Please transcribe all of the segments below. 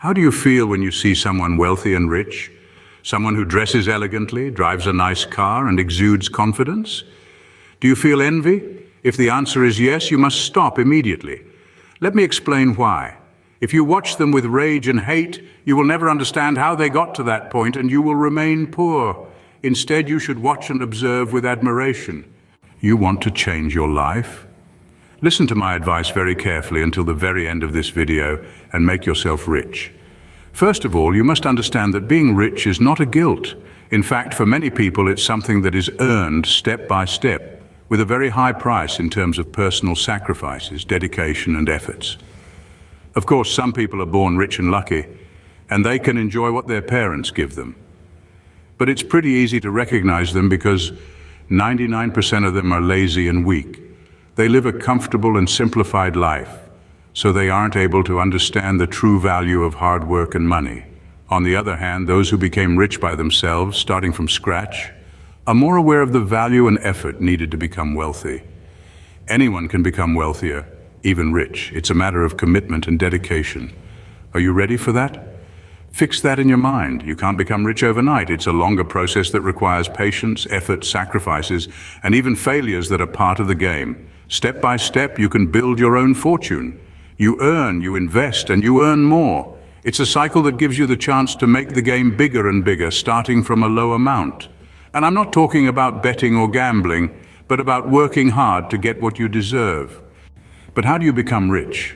How do you feel when you see someone wealthy and rich? Someone who dresses elegantly, drives a nice car, and exudes confidence? Do you feel envy? If the answer is yes, you must stop immediately. Let me explain why. If you watch them with rage and hate, you will never understand how they got to that point, and you will remain poor. Instead, you should watch and observe with admiration. You want to change your life? Listen to my advice very carefully until the very end of this video and make yourself rich. First of all, you must understand that being rich is not a guilt. In fact, for many people, it's something that is earned step by step, with a very high price in terms of personal sacrifices, dedication, and efforts. Of course, some people are born rich and lucky, and they can enjoy what their parents give them. But it's pretty easy to recognize them because 99% of them are lazy and weak. They live a comfortable and simplified life, so they aren't able to understand the true value of hard work and money. On the other hand, those who became rich by themselves, starting from scratch, are more aware of the value and effort needed to become wealthy. Anyone can become wealthier, even rich. It's a matter of commitment and dedication. Are you ready for that? Fix that in your mind. You can't become rich overnight. It's a longer process that requires patience, effort, sacrifices, and even failures that are part of the game. Step by step, you can build your own fortune. You earn, you invest, and you earn more. It's a cycle that gives you the chance to make the game bigger and bigger, starting from a low amount. And I'm not talking about betting or gambling, but about working hard to get what you deserve. But how do you become rich?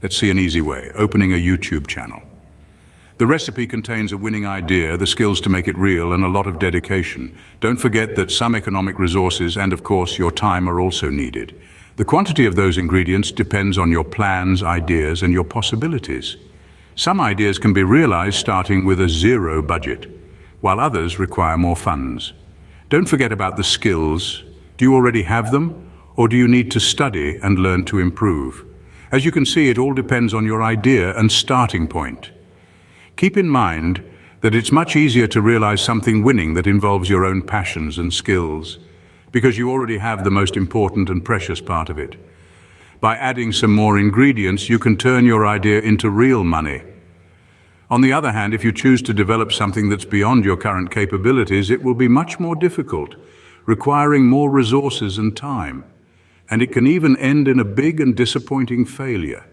Let's see an easy way: opening a YouTube channel. The recipe contains a winning idea, the skills to make it real, and a lot of dedication. Don't forget that some economic resources and, of course, your time are also needed. The quantity of those ingredients depends on your plans, ideas, and your possibilities. Some ideas can be realized starting with a zero budget, while others require more funds. Don't forget about the skills. Do you already have them, or do you need to study and learn to improve? As you can see, it all depends on your idea and starting point. Keep in mind that it's much easier to realize something winning that involves your own passions and skills, because you already have the most important and precious part of it. By adding some more ingredients, you can turn your idea into real money. On the other hand, if you choose to develop something that's beyond your current capabilities, it will be much more difficult, requiring more resources and time. And it can even end in a big and disappointing failure.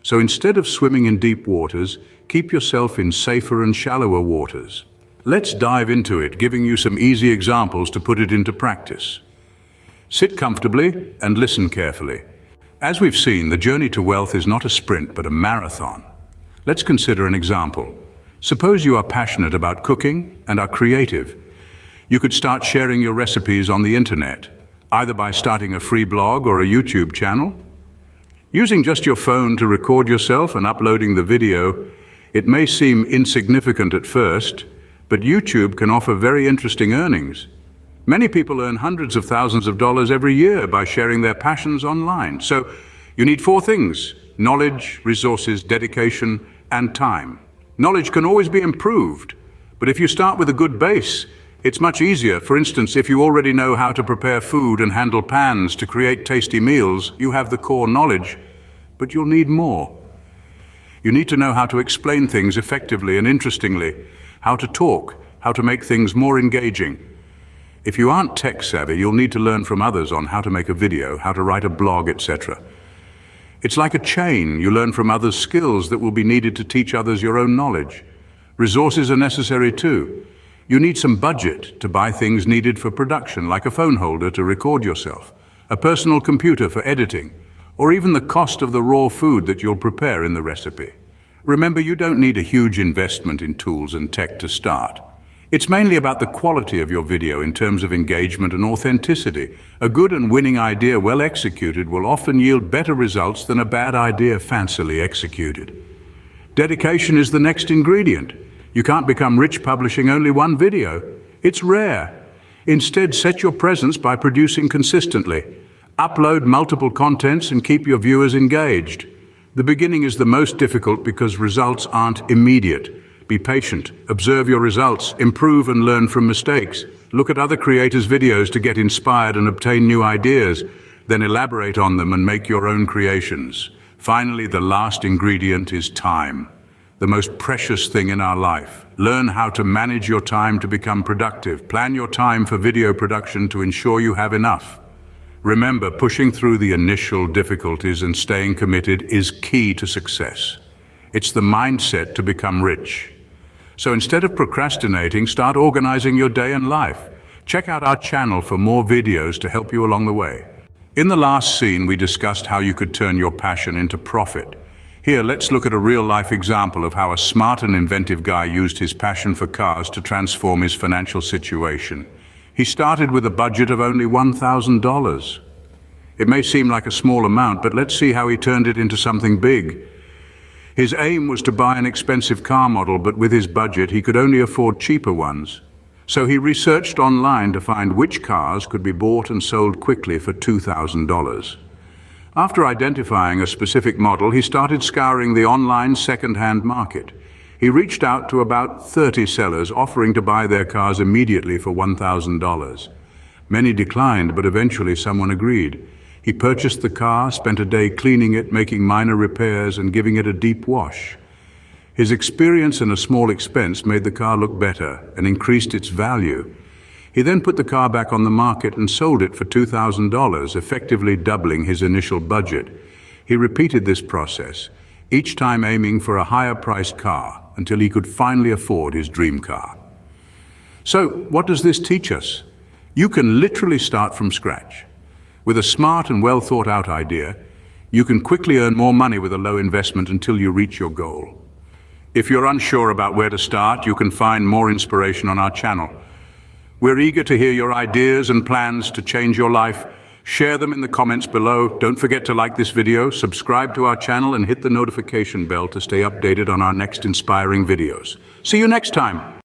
So instead of swimming in deep waters, keep yourself in safer and shallower waters. Let's dive into it, giving you some easy examples to put it into practice. Sit comfortably and listen carefully. As we've seen, the journey to wealth is not a sprint, but a marathon. Let's consider an example. Suppose you are passionate about cooking and are creative. You could start sharing your recipes on the internet, either by starting a free blog or a YouTube channel. Using just your phone to record yourself and uploading the video, it may seem insignificant at first, but YouTube can offer very interesting earnings. Many people earn hundreds of thousands of dollars every year by sharing their passions online. So you need 4 things: knowledge, resources, dedication, and time. Knowledge can always be improved, but if you start with a good base, it's much easier. For instance, if you already know how to prepare food and handle pans to create tasty meals, you have the core knowledge, but you'll need more. You need to know how to explain things effectively and interestingly, how to talk, how to make things more engaging. If you aren't tech savvy, you'll need to learn from others on how to make a video, how to write a blog, etc. It's like a chain. You learn from others skills that will be needed to teach others your own knowledge. Resources are necessary too. You need some budget to buy things needed for production, like a phone holder to record yourself, a personal computer for editing, or even the cost of the raw food that you'll prepare in the recipe. Remember, you don't need a huge investment in tools and tech to start. It's mainly about the quality of your video in terms of engagement and authenticity. A good and winning idea, well executed, will often yield better results than a bad idea fancily executed. Dedication is the next ingredient. You can't become rich publishing only one video. It's rare. Instead, set your presence by producing consistently. Upload multiple contents and keep your viewers engaged. The beginning is the most difficult because results aren't immediate. Be patient, observe your results, improve and learn from mistakes. Look at other creators' videos to get inspired and obtain new ideas, then elaborate on them and make your own creations. Finally, the last ingredient is time. the most precious thing in our life. Learn how to manage your time to become productive. Plan your time for video production to ensure you have enough. Remember, pushing through the initial difficulties and staying committed is key to success. It's the mindset to become rich. So instead of procrastinating, start organizing your day and life. Check out our channel for more videos to help you along the way. In the last scene, we discussed how you could turn your passion into profit. Here, let's look at a real-life example of how a smart and inventive guy used his passion for cars to transform his financial situation. He started with a budget of only $1,000. It may seem like a small amount, but let's see how he turned it into something big. His aim was to buy an expensive car model, but with his budget, he could only afford cheaper ones. So he researched online to find which cars could be bought and sold quickly for $2,000. After identifying a specific model, he started scouring the online second-hand market. He reached out to about 30 sellers offering to buy their cars immediately for $1,000. Many declined, but eventually someone agreed. He purchased the car, spent a day cleaning it, making minor repairs, and giving it a deep wash. His experience and a small expense made the car look better and increased its value. He then put the car back on the market and sold it for $2,000, effectively doubling his initial budget. He repeated this process, each time aiming for a higher-priced car until he could finally afford his dream car. So, what does this teach us? You can literally start from scratch. With a smart and well-thought-out idea, you can quickly earn more money with a low investment until you reach your goal. If you're unsure about where to start, you can find more inspiration on our channel. We're eager to hear your ideas and plans to change your life. Share them in the comments below. Don't forget to like this video, subscribe to our channel, and hit the notification bell to stay updated on our next inspiring videos. See you next time.